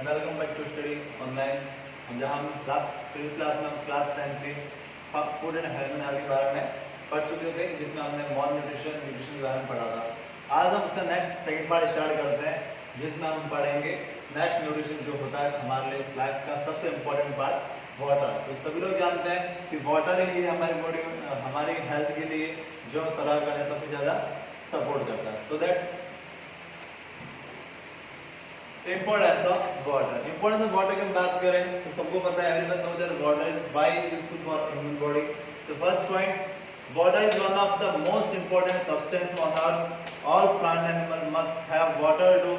Welcome back to study online. जहाँ हम previous class में हम क्लास 10 के फूड एंड हेल्थ के बारे में पढ़ चुके थे, जिसमें हमने मॉल न्यूट्रिशन के बारे में पढ़ा था। आज हम उसका नेक्स्ट सेकंड पार्ट स्टार्ट करते हैं, जिसमें हम पढ़ेंगे नेक्स्ट न्यूट्रिशन जो होता है हमारे लिए इस लाइफ का सबसे इम्पोर्टेंट पार्ट, वाटर। तो सभी लोग जानते हैं कि वाटर ही हमारी बॉडी हमारी हेल्थ के लिए जो सर्वाइव करने सबसे ज़्यादा सपोर्ट करता है। So that importance of water. Importance of water की हम बात करें तो सबको पता है, everyone knows that water is why useful for human body. तो first point, water is one of the most important substance on earth. All plant animal must have water to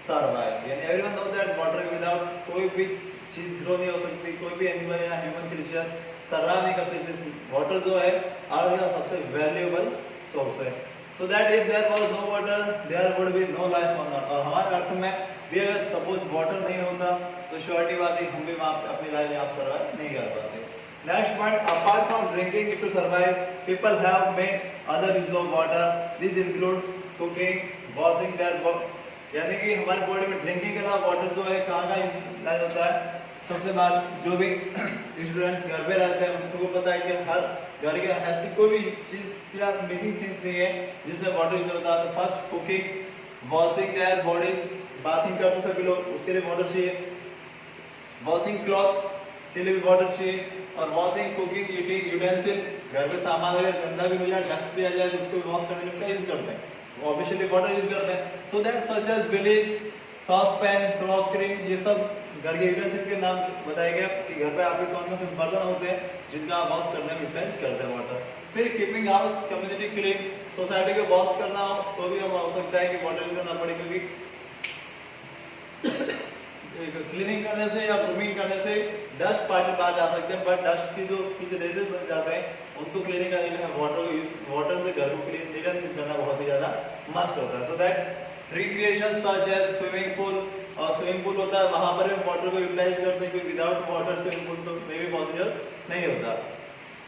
survive. यानी everyone knows that water without कोई भी चीज grow नहीं हो सकती, कोई भी एनिमल या ह्यूमन क्रिएचर सर्वाइव नहीं कर सकती। वाटर जो है अर्थ का सबसे वैल्यूएबल सोर्स है। So that if there was no water, there would be no life on earth। और हमारे अर्थ में भी अगर सपोज वाटर नहीं होता तो श्योरिटी बात है हम भी वहाँ पे अपनी लाइफ यहाँ सर्वाइव नहीं कर पाते। Next point, apart from drinking to survive, people have made other use of water. This include cooking, washing there. यानी कि हमारी बॉडी में ड्रिंकिंग के अलावा वाटर जो है कहाँ का यूज होता है। सबसे बात, जो भी स्टूडेंट्स घर पे रहते हैं उन सबको पता है कि हर घर के ऐसी कोई भी चीज या मेकिंग थिंग्स नहीं है जिसमें वाटर यूज होता है। तो first cooking, washing their bodies, bathing करते सभी लोग उसके लिए वाटर चाहिए। वॉशिंग क्लॉथ के लिए भी वाटर चाहिए। और वॉशिंग, कुकिंग, ईटिंग यूटेंसिल, घर पे सामान अगर गंदा भी हो जाए, डस्ट भी आ जाए तो उसको वॉश करने में क्या यूज करते हैं, ऑब्वियसली वाटर यूज करते हैं। So that such as billies, saucepan, crockery, ये सब घर के यूटेंसिल के नाम बताए गए कि घर पे आपके कौन कौन से बर्तन होते हैं जिनका आप वॉश करने में यूटिलाइज करते हैं वाटर। फिर keeping house community clean, society को वॉश करना हो तो भी हम हो सकता है कि वाटर यूज करना पड़े, क्योंकि क्लीनिंग करने से या ग्रूमिंग करने से डस्ट पार्टिकल बाहर जा सकते हैं, बट डस्ट की जो कुछ रेसेस बन जाते हैं उनको क्लीनिंग करने के लिए वाटर से घर को क्लीन करना बहुत ही ज्यादा मस्ट होता है। So that recreation such as swimming pool, और स्विमिंग पूल होता है वहां पर भी वाटर को यूटिलाइज करते हैं, क्योंकि विदाउट वाटर स्विमिंग पूल तो मे भी पॉसिबल नहीं होता।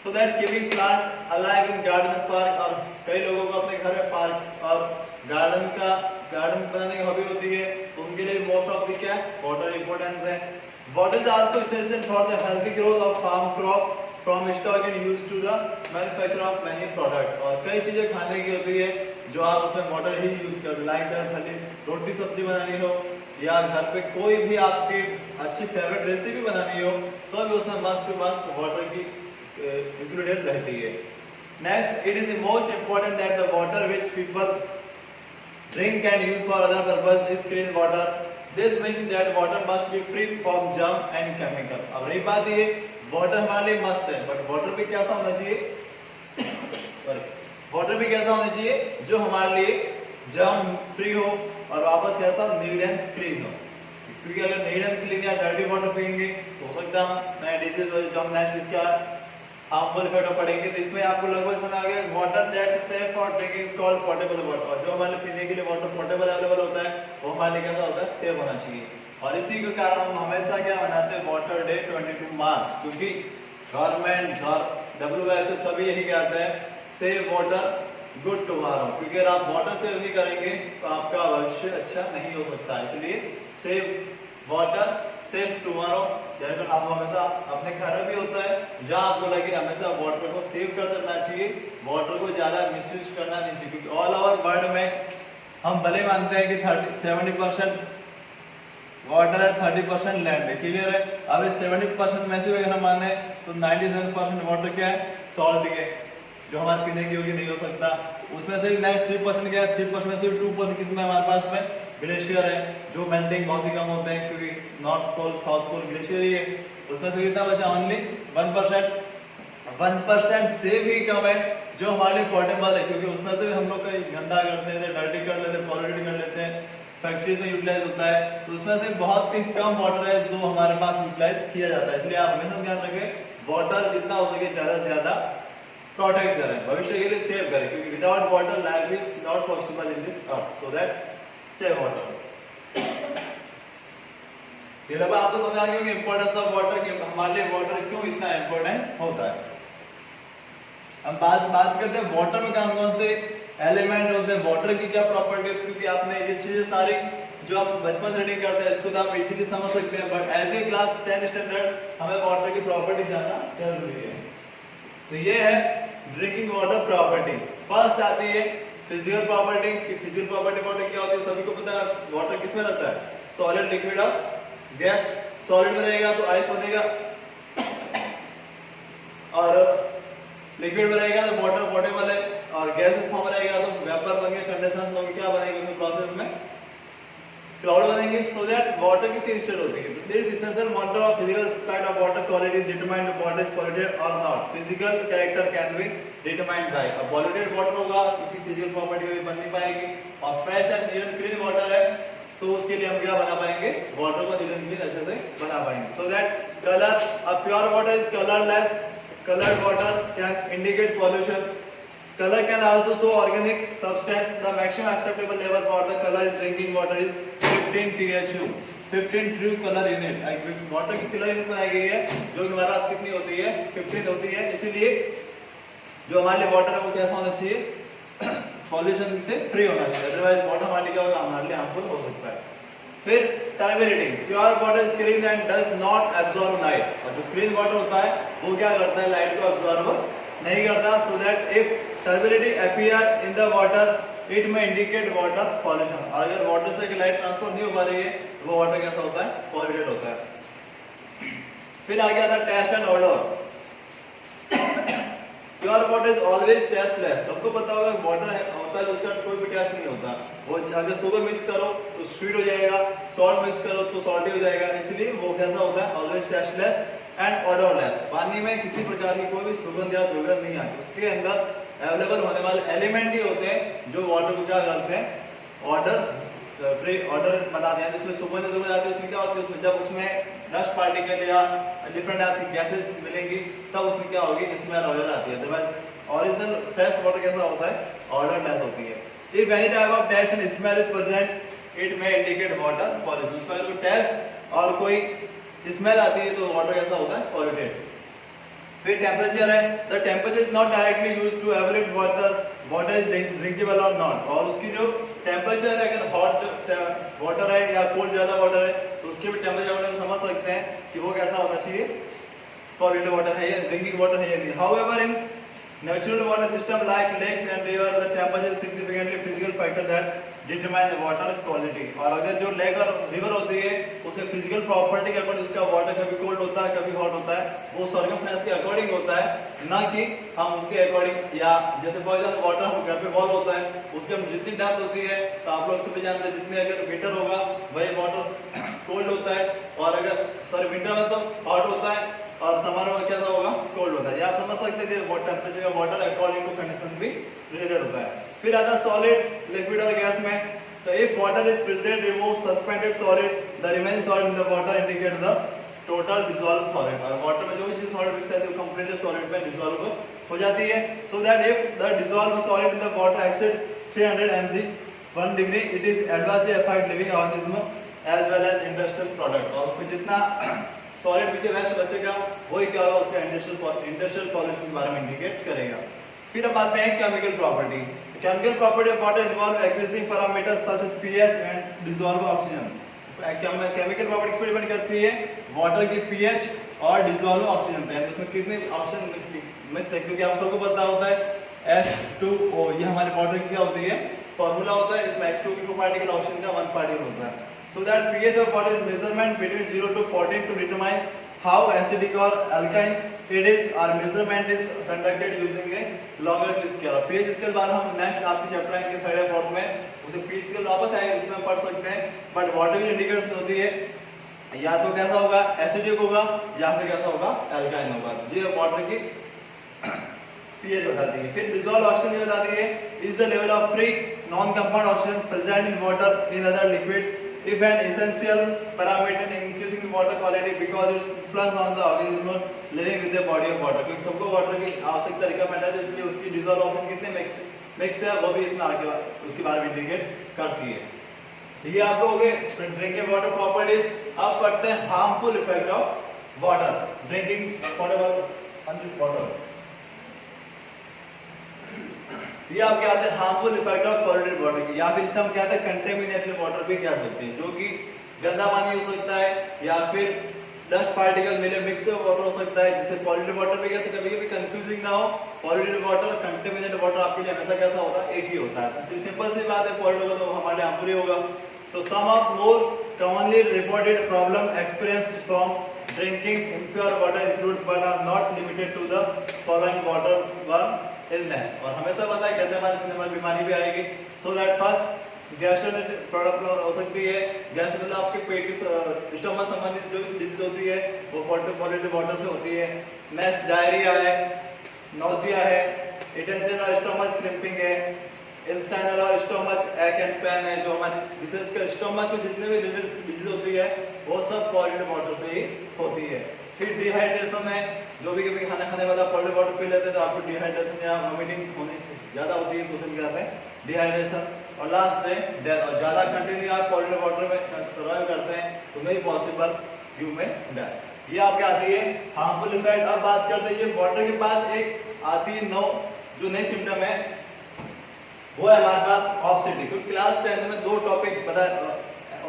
So that keeping plant alive in garden park, और कई लोगों को अपने घर में पार्क और गार्डन बनाने की हॉबी होती है, तो उनके लिए मोस्ट ऑफ द क्या वाटर इंपॉर्टेंस है। Water is also essential for the healthy growth of farm crop from stock and used to the manufacture of many product. और कई चीजें खाने की होती है जो आप उसमें वाटर ही यूज करते हैं, लाइक दैट रोटी सब्जी बनानी हो या घर पे कोई भी आपकी अच्छी फेवरेट रेसिपी बनानी हो तो भी उसमें मस्ट वाटर की इंक्लूडेड रहती है। Next, it is the most important that the water which people drink and use for other purpose is clean water. This means that water must be free from germ and chemical। अब रही बात ये water हमारे लिए must है, but water भी कैसा होना चाहिए वाटर भी कैसा होना चाहिए जो हमारे लिए जर्म फ्री हो और वापस कैसा नीट एंड क्लीन हो। क्योंकि अगर नीट एंड क्लीन या डर्टी वाटर पियेंगे तो हो सकता है नए डिसीज हो, जो हम नेक्स्ट इसका हार्मफुल इफेक्ट पड़ेंगे। तो इसमें आपको लगभग समझ आ गया, water that safe for drinking is called portable water. और जो हमारे पीने के लिए वाटर पोर्टेबल अवेलेबल होता है वो हमारे लिए कैसा होता है, सेफ होना चाहिए। और इसी के कारण हम हमेशा क्या मनाते हैं, वाटर डे 22 मार्च, क्योंकि गवर्नमेंट और WHO सभी यही कहते हैं सेव वाटर गुड टुमारो। क्योंकि अगर आप वाटर सेव नहीं करेंगे तो आपका भविष्य अच्छा नहीं हो सकता। इसलिए सेव वाटर सेव टुमारो। जैसे आप हमेशा अपने घर में भी होता है जहाँ आपको लगे हमेशा वाटर को सेव करते रहना चाहिए, वाटर को ज्यादा मिसयूज करना नहीं चाहिए। क्योंकि ऑल ओवर वर्ल्ड में हम भले मानते हैं कि 70% वाटर है, 30% लैंड है, क्लियर है। अब इस 70% में से अगर हम माने तो 97% वाटर क्या है, सॉल्ट है, जो हमारे पीने की योग्य नहीं हो सकता। उसमें से नेक्स्ट 3% क्या है, 3% में से 2% किसमें हमारे पास में ग्लेशियर है, जो मेल्टिंग बहुत ही कम होते हैं, क्योंकि north pole south pole glacier ही है। उसमें से कितना बचा, ओनली 1% से भी कम है जो हमारे लिए पोर्टेबल है, क्योंकि उसमें से भी हम लोग कहीं गंदा करते हैं, डर्टी कर लेते हैं, पॉल्यूटेड कर लेते हैं, फैक्ट्रीज में यूटिलाइज होता है। तो उसमें से बहुत ही कम वाटर है जो हमारे पास यूटिलाइज किया जाता है। इसलिए आप हमेशा ध्यान रखें वाटर जितना हो सके ज्यादा से ज्यादा प्रोटेक्ट करें, भविष्य के लिए सेव करें, क्योंकि without water life is not possible in this earth. So that save water. ये लगा आपको समझ आ गया कि इंपॉर्टेंस ऑफ वाटर, कि हमारे लिए वाटर क्यों इतना इंपॉर्टेंस होता है। हम बात करते हैं वाटर में कौन कौन से एलिमेंट होते हैं, वाटर की क्या प्रॉपर्टी होती है, क्योंकि आपने ये चीजें सारी जो आप बचपन से रीडिंग करते हैं इसको तो आप इजीली समझ सकते हैं, but as a class 10 standard हमें वाटर की प्रॉपर्टी जानना जरूरी है। तो ये है ड्रिंकिंग वाटर प्रॉपर्टी। फर्स्ट आती है फिजिकल प्रॉपर्टी कि फिजिकल प्रॉपर्टी क्या होती है, सभी को पता है वाटर किसमें रहता है, सॉलिड, लिक्विड और गैस। सॉलिड में रहेगा तो आइस बनेगा और लिक्विड में रहेगा तो वाटर पोर्टेबल है, और गैसेस फॉर्म रहेगा तो वेपर बन के कंडेंसेशन होकर क्या बनेंगे उसमें प्रोसेस में क्लाउड बनेंगे। सो दैट वाटर की तीन स्टेट होती है। This essential monitor of physical aspect of water quality determine water is polluted और not. Physical character can be determined by, अब पॉल्यूटेड वाटर होगा उसकी फिजिकल प्रॉपर्टी भी बन नहीं पाएगी, और fresh and neat clean water है तो उसके लिए हम क्या बना पाएंगे, वाटर को नीट एंड क्लीन अच्छे से बना पाएंगे। So that colour, a pure water is colourless, colored water can indicate pollution. Color can also show organic substance. The maximum acceptable level for the color is drinking water is 15 THU, 15 true color unit। Water की colour unit बनाई गई है जो कि हमारे पास कितनी होती है, 15 होती है। इसीलिए जो हमारे लिए वाटर है वो कैसा होना चाहिए, पॉल्यूशन से फ्री होना चाहिए, अदरवाइज वाटर हमारे लिए क्या होगा, हमारे लिए हार्मफुल हो सकता है। फिर turbidity, pure water clean and does not absorb light, और जो क्लीन वाटर होता है वो क्या करता है, लाइट को एब्जॉर्ब नहीं करता। सो that if turbidity appear in the water it में इंडिकेट वाटर पॉल्यूशन, और अगर वाटर से लाइट ट्रांसफर नहीं हो पा रही है तो वो वाटर कैसा होता है, पॉल्यूटेड होता है। फिर आगे आता है taste and odour. Pure water is always tasteless. सबको पता होगा वाटर होता है उसका कोई भी टेस्ट नहीं होता, वो अगर शुगर मिक्स करो तो स्वीट हो जाएगा, सॉल्ट मिक्स करो तो सॉल्टी हो जाएगा, इसलिए वो कैसा होता है, ऑलवेज टेस्टलेस एंड ऑर्डरलेस। पानी में किसी प्रकार की कोई भी सुगंध या दुर्गंध नहीं आती, उसके अंदर अवेलेबल होने वाले एलिमेंट ही होते हैं जो वाटर को क्या करते हैं, ऑर्डर फ्री ऑर्डर बनाते हैं। जिसमें सुगंध दुर्गंध आती है उसमें क्या होती है, उसमें जब उसमें डस्ट पार्टिकल या डिफरेंट टाइप की गैसेस मिलेंगी तब उसमें क्या होगी, स्मेल वगैरह आती है। अदरवाइज ओरिजिनल फ्रेश वाटर कैसा होता है, ऑर्डरलेस होती है। If any type of taste and smell is present it में इंडिकेट वाटर पॉल्यूशन। उसका अगर टेस्ट और कोई स्मेल आती है तो वाटर कैसा होता है, पॉल्यूटेड। फिर टेम्परेचर है, the temperature is not directly used to average water is drinkable और नॉट। और उसकी जो टेम्परेचर है, अगर हॉट वाटर है या कोल्ड ज्यादा वाटर है तो उसके भी टेम्परेचर हम समझ सकते हैं कि वो कैसा होना चाहिए, पॉल्यूटेड वाटर है या ड्रिंकिंग वाटर है या नहीं। However in natural water system like lakes and river the temperature is significantly physical factor that determine the water quality। और अगर जो लेक और रिवर होती है उसके फिजिकल प्रॉपर्टी के अकॉर्डिंग उसका वाटर कभी कोल्ड होता है कभी हॉट होता है, वो सर्कमफ्रेंस के अकॉर्डिंग होता है, ना कि हम उसके अकॉर्डिंग। या जैसे फॉर एग्जांपल वाटर हम घर पे बॉल होता है उसके जितनी डेप्थ होती है तो आप लोग सभी जानते हैं जितने अगर विंटर होगा वही वाटर कोल्ड होता है, और अगर सॉरी विंटर में तो हॉट होता है और समर में कैसा होगा, कोल्ड होता है। आप समझ सकते थे वो टेम्परेचर का वाटर अकॉर्डिंग टू कंडीशन भी रिलेटेड होता है। फिर आता है सॉलिड, लिक्विड और गैस में। तो if water is filtered remove suspended solid the remaining solid in the water indicate the total dissolve solid. और वाटर में जो भी चीज सॉलिड मिक्स रहती है वो कंप्लीटली सॉलिड में डिसॉल्व हो जाती है। So that if the dissolve solid in the water exceed 300 mg 1 degree it is adversely affect living organism as well as industrial product. और उसमें जितना सॉलिड पीछे वेस्ट बचेगा वही क्या होगा, उसका इंडस्ट्रियल पॉल्यूशन के बारे में इंडिकेट करेगा। फिर अब आते हैं chemical property. Chemical property of water involve existing parameters such as pH and dissolve oxygen. Chemical property किस पर डिपेंड करती है, वाटर की पीएच और डिसॉल्व ऑक्सीजन पे, उसमें कितने ऑक्सीजन मिक्स है, क्योंकि आप सबको पता होता है H2O ये हमारे वाटर की क्या होती है, फॉर्मूला होता है। इसमें H2 की 2 पार्टिकल, ऑक्सीजन का 1 पार्टिकल होता है। So that pH of water is measurement between 0 to 14 to determine how acidic or alkaline it is, or measurement is conducted using a logarithmic scale। pH scale बार हम next आपके chapter के 3rd या 4th में उसे pH scale वापस आएगा जिसमें हम पढ़ सकते हैं। बट वाटर की इंडिकेटर्स होती है या तो कैसा होगा, एसिडिक होगा या फिर कैसा होगा, अल्काइन होगा। ये वाटर की pH बताती है। फिर डिसॉल्व ऑक्सीजन ये बताती है is the level of free non compound oxygen present in water in other liquid if an essential parameter in increasing water quality because its influence on the organism living with the body of water। क्योंकि सबको water की आवश्यकता recommend है इसलिए उसकी dissolve oxygen कितने mix है वो भी इसमें आगे उसके बारे में इंडिकेट करती है। ये आपको हो गए ड्रिंकिंग वाटर प्रॉपर्टीज। अब पढ़ते हैं harmful effect of water, drinking water. तो ये आपके आते हैं harmful effect of polluted water की, या फिर इसे हम कहते हैं कंटेमिनेटेड वाटर भी कह सकते हैं, जो कि गंदा पानी हो सकता है या फिर डस्ट पार्टिकल मिले मिक्स वाटर हो सकता है, जिसे पॉल्यूटेड वाटर भी कहते हैं। कभी कभी कंफ्यूजिंग ना हो, पॉल्यूटेड वाटर और कंटेमिनेटेड वाटर आपके लिए हमेशा कैसा होता है, एक ही होता है। तो सिंपल सी बात है, पॉल्यूटेड होगा तो हमारे लिए हार्मफुल होगा। तो some of more commonly reported problem experienced from drinking impure water include but are not limited to the following waterborne illness। और हमेशा पता है गंदे पानी पीने वाली बीमारी भी आएगी। So that first gastrointestinal problem हो सकती है। गैस मतलब आपके पेट की स्टमक संबंधित जो डिजीज होती है वो पॉल्यूटेड वाटर से होती है। नेक्स्ट डायरिया है, नोजिया है, इंटेस्टाइनल और स्टमक क्रिम्पिंग है, इंस्टाइनल और स्टमक एक एंड पेन है, जो हमारी विशेषकर स्टमक में जितने भी रिलेटेड डिजीज होती है वो सब पॉल्यूटेड वाटर से ही होती है। फिर डिहाइड्रेशन है, जो भी कभी खाना खाने वाला पॉल्यूटेड वाटर पी लेते हैं तो आपको डिहाइड्रेशन या वोमिटिंग होने से ज्यादा होती है, तो उसे कहते हैं डिहाइड्रेशन। और लास्ट है डेथ, और ज्यादा कंटिन्यू आप पॉल्यूटेड वाटर में सर्वाइव करते हैं तो नहीं पॉसिबल यू में डेथ। ये आपके आती है हार्मफुल इफेक्ट। अब बात करते हैं वाटर के बाद एक आती है जो नई सिम्टम है, वो है हमारे पास ऑब्सिटी। क्योंकि क्लास 10 में दो टॉपिक पता है,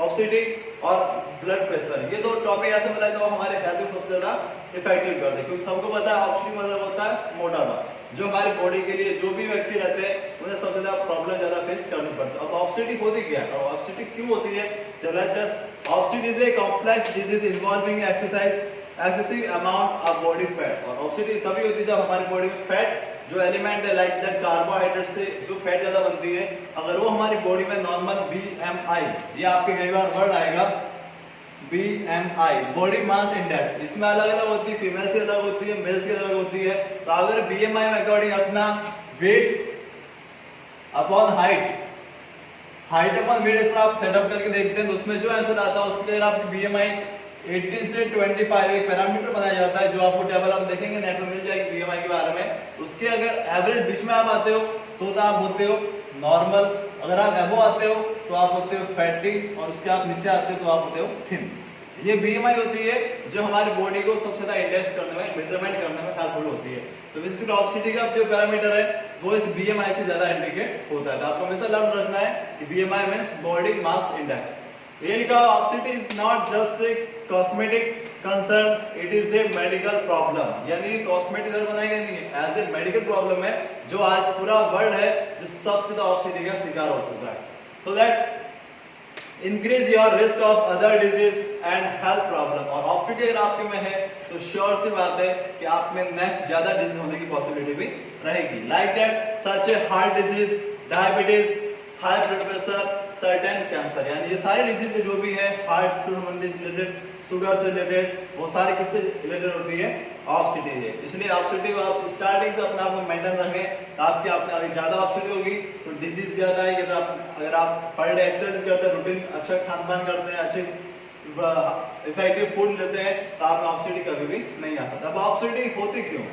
ऑब्सिटी और ब्लड प्रेशर, ये दो टॉपिक ऐसे बताए तो हमारे हेल्थ को सबसे ज्यादा इफेक्टिव करते हैं। क्योंकि सबको पता है ऑब्सिटी मतलब होता है मोटापा, जो हमारी बॉडी के लिए जो भी व्यक्ति रहते हैं उन्हें सबसे ज्यादा प्रॉब्लम ज्यादा फेस करनी पड़ती है। अब ऑब्सिटी होती क्या है और ऑब्सिटी क्यों होती है? Obesity is a complex disease involving excessive amount of body fat. और ऑब्सिटी तभी होती है जब हमारी बॉडी में फैट जो एलिमेंट है लाइक दैट कार्बोहाइड्रेट से जो फैट ज्यादा बनती है, अगर वो हमारी बॉडी में नॉर्मल BMI, ये आपके कई बार वर्ड आएगा BMI, बॉडी मास इंडेक्स, इसमें अलग अलग होती है, फीमेल की अलग होती है, मेल्स की अलग होती है। तो अगर BMI में अकॉर्डिंग अपना weight upon height upon weight इस पर आप सेटअप करके देखते हैं तो उसमें जो आंसर आता है उसके लिए आपकी BMI 18 से 25 एक पैरामीटर बनाया जाता है, जो आपको टेबल आप देखेंगे नेट में मिल जाएगी BMI के बारे में। उसके अगर एवरेज बीच में आप आते हो तो आप होते हो नॉर्मल, अगर आप एबो आते हो तो आप होते हो फैटी, और उसके आप नीचे आते हो तो आप होते हो थिन। ये BMI होती है जो हमारी बॉडी को सबसे ज्यादा इंडेक्स करने में, मेजरमेंट करने में हेल्पफुल होती है। तो बेसिकली ऑब्सिटी का जो पैरामीटर है वो इस BMI से ज्यादा इंडिकेट होता है। तो आपको हमेशा लर्न रखना है कि BMI means body mass index. ये लिखा obesity is not just a cosmetic concern, it is a medical problem. यानी कॉस्मेटिक बनाई गई नहीं है, एज ए मेडिकल प्रॉब्लम है जो आज पूरा वर्ल्ड है जो सबसे ज्यादा ऑब्सिटी का शिकार हो चुका है। So that increase your risk of other disease and health problem. और ऑब्सिटी अगर आपके में है तो श्योर सी बात है कि आप में नेक्स्ट ज्यादा डिजीज होने की पॉसिबिलिटी भी रहेगी, like that such A heart disease, diabetes, high blood pressure, certain cancer. यानी ये सारे डिजीज जो भी है हार्ट से संबंधित रिलेटेड, शुगर से रिलेटेड, वो सारे किससे रिलेटेड होती है? ऑब्सिटी है। इसलिए ऑब्सिटी को आप स्टार्टिंग से अपने आप को मेंटेन रखें। आपके अगर ज्यादा ऑब्सिटी होगी तो डिजीज ज्यादा है। अगर आप पर डे एक्सरसाइज करते हैं, रूटीन अच्छा खान पान करते हैं, अच्छे इफेक्टिव फूड लेते हैं तो आप ऑब्सिटी कभी भी नहीं आ सकता। अब ऑब्सिटी होती क्यों?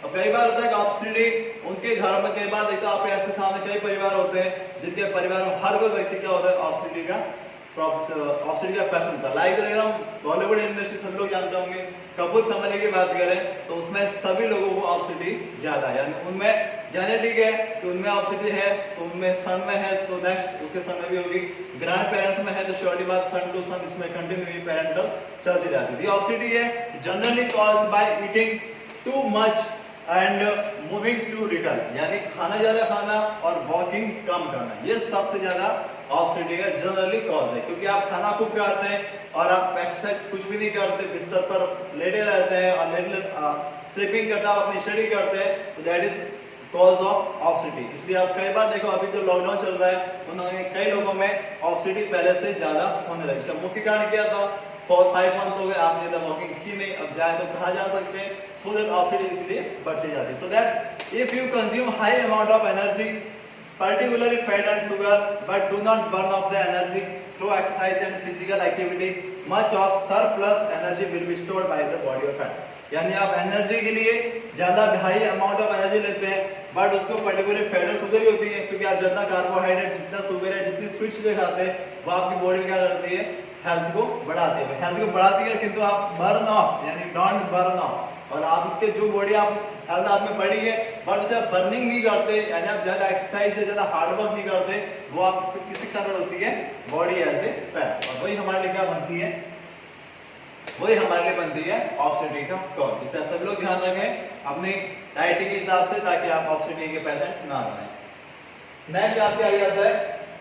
अब कई बार होता है कि ऑब्सिटी उनके घर में, कई बार देखते आप ऐसे सामने कई परिवार होते हैं जिनके परिवार में हर कोई व्यक्ति क्या होता है ऑब्सिटी का पेशेंट होता है। लाइक अगर हम बॉलीवुड इंडस्ट्री सब लोग जानते होंगे, कपूर फैमिली की बात करें तो उसमें सभी लोगों को ऑब्सिटी ज्यादा है। यानी उनमें जेनेटिक है तो उनमें ऑब्सिटी है, तो उनमें सन में है तो नेक्स्ट उसके सन में भी होगी, ग्रैंड पेरेंट्स में है तो श्योरली बात सन टू सन इसमें कंटिन्यू पेरेंटल चलती रहती है। ऑब्सिटी है generally caused by eating too much and moving too little, यानी खाना ज्यादा खाना और वॉकिंग कम करना, ये सबसे ज्यादा ऑब्सिटी का जनरली कॉज है। क्योंकि आप खाना खूब खाते हैं और आप एक्सरसाइज कुछ भी नहीं करते, बिस्तर पर लेटे रहते हैं और स्लीपिंग करते हैं, अपनी स्टडी करते हैं, तो दैट इज कॉज ऑफ ऑब्सिटी। इसलिए आप कई बार देखो अभी जो लॉकडाउन चल रहा है उन्होंने कई लोगों में ऑब्सिटी पहले से ज्यादा होने लगी। इसका मुख्य कारण क्या था? 4-5 मंथ हो गए आपने ज्यादा वॉकिंग की नहीं, अब जाए तो कहाँ जा सकते हैं? सो दैट ऑब्सिटी इसलिए बढ़ती जाती है। So that if you consume high amount of energy, particularly fat and sugar, but do not burn off the energy through exercise and physical activity, much of surplus energy will be stored by the body of fat। यानी आप energy के लिए ज्यादा high amount of energy लेते हैं but उसको particular fat और sugar ही होती है, क्योंकि आप जितना कार्बोहाइड्रेट, जितना शुगर है, जितनी स्वीट्स जो खाते हैं वो आपकी बॉडी में क्या करती है? हेल्थ को बढ़ाती है। हेल्थ को बढ़ाती है किंतु आप बर्न ऑफ यानी डोंट बर्न ऑफ, और आपके जो बॉडी आप हेल्थ आप में बढ़ी है बट उसे आप बर्निंग नहीं करते, यानी आप ज्यादा एक्सरसाइज से ज्यादा हार्ड वर्क नहीं करते, वो आप किसी कारण होती है बॉडी एज ए फैट, और वही हमारे लिए क्या बनती है, वही हमारे लिए बनती है ऑक्सीडेटिव का कर्व। इसलिए आप सब लोग ध्यान रखें अपनी डाइट के हिसाब से, ताकि आप ऑक्सीडेटिव के पेशेंट ना बने। नेक्स्ट आपके आगे आता है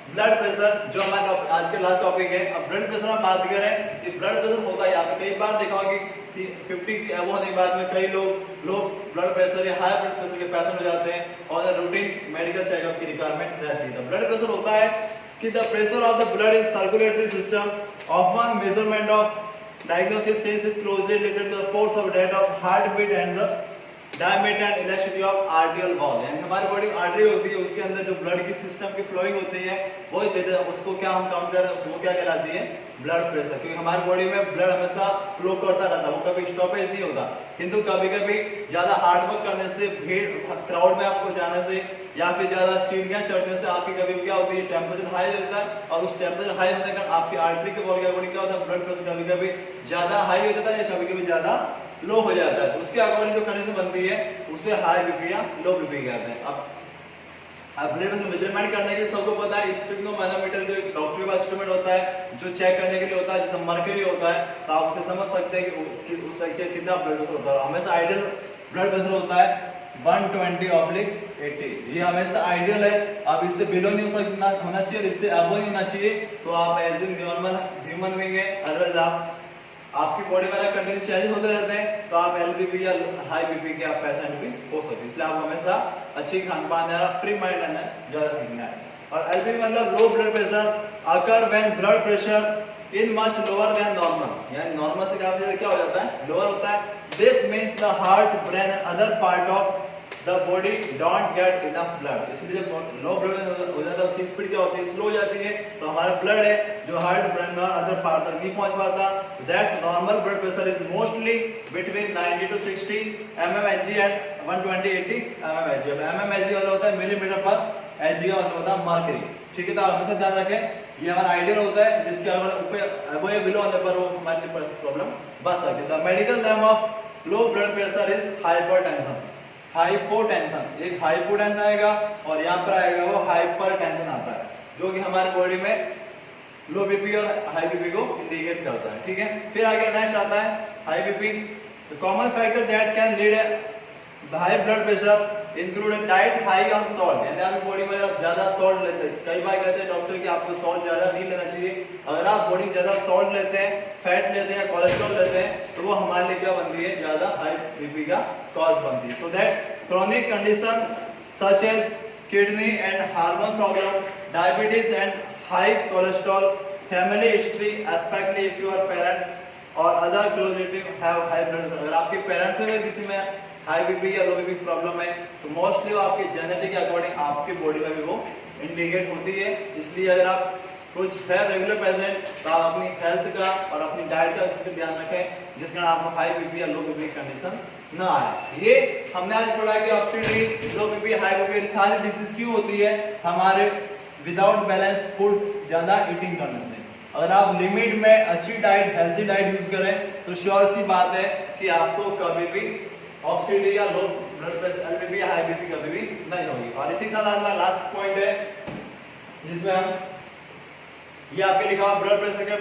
ब्लड प्रेशर, जो हमारा आज का लास्ट टॉपिक है। अब ब्लड प्रेशर हम बात करें कि ब्लड प्रेशर होता है, आपने कई बार देखा होगा कि 50 की अब होने के बाद में कई लोग ब्लड प्रेशर या हाई ब्लड प्रेशर के पेशेंट हो जाते हैं और रूटीन मेडिकल चेकअप की रिक्वायरमेंट रहती है। ब्लड प्रेशर होता है कि the pressure of the blood in circulatory system, often measurement of diagnosis since is closely related to the force of rate of heartbeat and the diameter and elasticity of arterial wall। यानी हमारी body में artery होती है, उसके अंदर जो blood की system की फ्लोइंग होती है वो देते हैं, उसको क्या हम काउंट कर रहे हैं, वो क्या कहलाती है ब्लड प्रेशर। क्योंकि हमारी बॉडी में ब्लड हमेशा फ्लो करता रहता है, वो कभी स्टॉपेज नहीं होता। किंतु कभी कभी ज्यादा हार्ड वर्क करने से, भीड़ क्राउड में आपको जाने से या फिर ज्यादा सीढ़ियां चढ़ने से आपकी कभी क्या होती है, टेम्परेचर हाई हो जाता है, और उस टेम्परेचर हाई होने के कारण आपकी आर्टरी के वॉल के अकॉर्डिंग क्या होता है, ब्लड प्रेशर कभी कभी ज्यादा हाई हो जाता है या कभी कभी ज्यादा लो हो जाता है। तो उसके अकॉर्डिंग जो कंडीशन बनती है उसे हाई बीपी या लो बीपी कहते हैं। अब ब्लड प्रेशर मेजरमेंट करने के लिए सबको पता है स्पिग्नोमैनोमीटर, जो एक डॉक्टर के पास इंस्ट्रूमेंट होता है जो चेक करने के लिए होता है, जैसे मर्करी होता है, तो आप उसे समझ सकते हैं कि उस व्यक्ति का कितना ब्लड प्रेशर होता है। हमेशा आइडियल ब्लड प्रेशर होता है 120/80, ये हमेशा आइडियल है। अब इससे बिलो नहीं हो सकता होना चाहिए, इससे अबव नहीं होना चाहिए, तो आप as a normal human being है। अदरवाइज आपकी बॉडी में कंटिन्यू चेंजेस होते रहते हैं, तो आप एलबीपी या हाई बीपी के आप पेशेंट भी हो सकते हैं। इसलिए आप हमेशा अच्छी खान पान या फ्री माइंड रहना है, ज्यादा सीखना है। और एलबीपी मतलब low blood pressure occur when blood pressure in much lower than normal, यानी नॉर्मल से काफी ज्यादा क्या हो जाता है, लोअर होता है। This means the heart, brain and other part of the body don't get enough blood. इसलिए जब लो ब्लड हो जाता है उसकी स्पीड क्या होती है, स्लो हो जाती है, तो हमारा ब्लड है जो हार्ट, ब्रेन और अदर पार्ट तक नहीं पहुंच पाता। That normal blood pressure is mostly between 90 to 60 mmHg and 120-80 mmHg। अब mmHg वाला होता है मिलीमीटर पर Hg का मतलब होता है मर्करी, ठीक है। तो आप हमेशा ध्यान रखें ये हमारा आइडियल होता है, जिसके अगर वो बिलो होने पर वो हमारी प्रॉब्लम बच सकती है। The medical name of low blood pressure is hypertension. Hypotension, एक हाइपोटेंशन आएगा और यहाँ पर आएगा वो हाइपरटेंशन आता है, जो कि हमारी बॉडी में लो बीपी और हाई बीपी को इंडिकेट करता है, ठीक है। फिर आगे नेक्स्ट आता है high BP. Common factor that can lead high blood pressure include diet high on salt, यानी आपकी बॉडी में अगर ज्यादा सॉल्ट लेते हैं, कई बार कहते हैं डॉक्टर कि आपको सॉल्ट ज्यादा नहीं लेना चाहिए। अगर आप बॉडी में ज्यादा सॉल्ट लेते हैं, फैट लेते हैं, कोलेस्ट्रॉल लेते हैं, तो वो हमारे लिए क्या बनती है, ज्यादा हाई बीपी का कॉज बनती है। So that chronic condition such as kidney and hormone problem, diabetes and high cholesterol, family history, especially if your parents और other close relative have high blood pressure. अगर आपके पेरेंट्स में किसी में high BP या लो BP problem है, तो mostly वो आपके जेनेटिक के अकॉर्डिंग आपकी बॉडी में भी वो इंडिकेट होती है। इसलिए अगर आप कुछ है रेगुलर पेशेंट, तो आप अपनी हेल्थ का और अपनी डाइट का इसका ध्यान रखें, जिस कारण आपको हाई बीपी या लो बीपी कंडीशन ना आए। ये हमने आज पढ़ा कि ऑब्स्टेट्रिक, लो बीपी, हाई बीपी सारी डिजीज क्यों होती है, हमारे विदाउट बैलेंस फूड ज्यादा ईटिंग करने से। अगर आप लिमिट में अच्छी डाइट, हेल्थी डाइट यूज करें, तो श्योर सी बात है कि आपको कभी भी ऑक्सीडेटिव या लो ब्लड प्रेशर, एलबीपी या हाई बीपी कभी भी नहीं होगी। और इसी के साथ हमारा लास्ट पॉइंट है, जिसमें हम ये आपके लिखा हुआ ब्लड प्रेशर के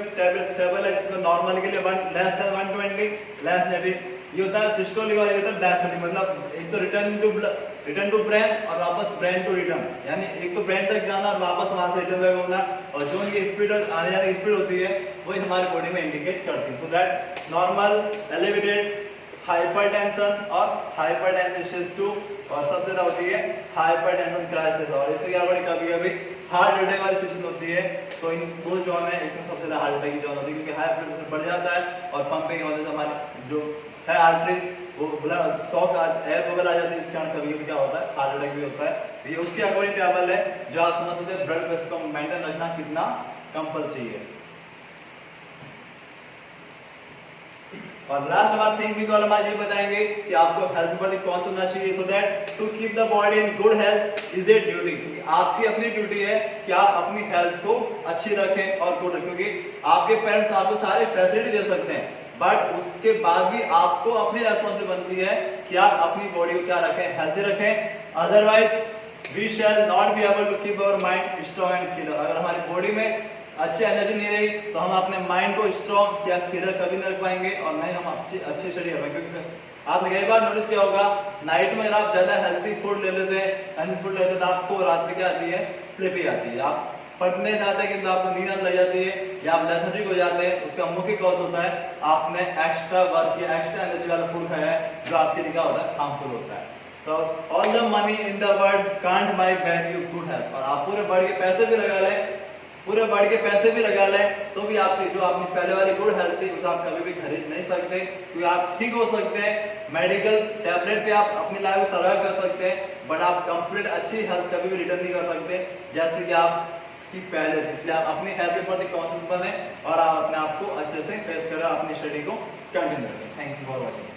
टेबल है, जिसमें नॉर्मल के लिए 1 लेस देन 120, ये होता है सिस्टोलिक और ये होता है डायस्टोलिक। मतलब एक तो रिटर्न टू ब्रेन और वापस ब्रेन टू रिटर्न, यानी एक तो ब्रेन तक जाना और वापस वहां से रिटर्न बैक होना, और जो उनकी स्पीड आने जाने की स्पीड होती है वही हमारी बॉडी में इंडिकेट करती है। So that normal, elevated, hypertension और हाइपरटेंशन स्टेज 2, और सबसे ज्यादा होती है हाइपरटेंशन क्राइसिस। और इससे क्या बड़ी कभी कभी हार्ट अटैक वाली सिचुएशन होती है, तो इन दो जोन है, इसमें सबसे ज्यादा हार्ट अटैक की जोन होती है, क्योंकि हाई ब्लड प्रेशर बढ़ जाता है और पंपिंग की वजह से हमारी जो है आर्टरीज वो ब्लड शॉक, एयर बबल आ जाती है, इस कारण कभी कभी क्या होता है हार्ट अटैक भी होता है। ये उसके अकॉर्डिंग टेबल है जो आप समझ सकते हैं ब्लड प्रेशर को मेंटेन रखना कितना कंपल्सरी है। और लास्ट हमारा थिंक भी कॉलम आज ये बताएंगे कि आपको हेल्थ पर कौन सा होना चाहिए, so that to keep the body in good health is a duty. क्योंकि आपकी अपनी ड्यूटी है कि आप अपनी हेल्थ को अच्छी रखें और गुड रखें, क्योंकि आपके पेरेंट्स आपको सारी फैसिलिटी दे सकते हैं, बट उसके बाद भी आपको अपनी रेस्पॉन्सिबिलिटी बनती है कि आप अपनी बॉडी को क्या रखें, हेल्थी रखें, otherwise we shall not be able to keep our mind strong and clear. अगर हमारी बॉडी में अच्छी एनर्जी नहीं रही तो हम अपने माइंड को स्ट्रॉन्ग या क्लियर कभी नहीं रख पाएंगे और नहीं हम अच्छी स्टडी कर पाएंगे। क्योंकि आपने कई बार नोटिस किया होगा नाइट में अगर आप ज्यादा हेल्थी फूड ले लेते हैं, हेल्थी फूड लेते हैं तो आपको रात में क्या आती है, स्लीपी आती है, आप पढ़ने जाते हैं किंतु आपको नींद लग जाती है या आप लेथर्जिक हो जाते हैं। उसका मुख्य कॉज होता है आपने एक्स्ट्रा वर्क या एक्स्ट्रा एनर्जी वाला फूड खाया है जो आपके लिए क्या होता है, हार्मफुल होता है। तो all the money in the world can't buy back you good health. और आप पूरे बढ़ के पैसे भी लगा लें, पूरे बढ़ के पैसे भी लगा लें तो भी आपकी जो आपकी पहले वाली गुड हेल्थ थी उसे आप कभी भी खरीद नहीं सकते। क्योंकि आप ठीक हो सकते हैं, मेडिकल टैबलेट पे आप अपनी लाइफ को सर्वाइव कर सकते हैं, बट आप कंप्लीट अच्छी हेल्थ कभी भी रिटर्न नहीं कर सकते जैसे कि आप की पहले थी। इसलिए आप अपनी हेल्थ के प्रति कॉन्शियस बने और आप अपने आप को अच्छे से फेस करें, अपनी स्टडी को कंटिन्यू करें। Thank you for watching.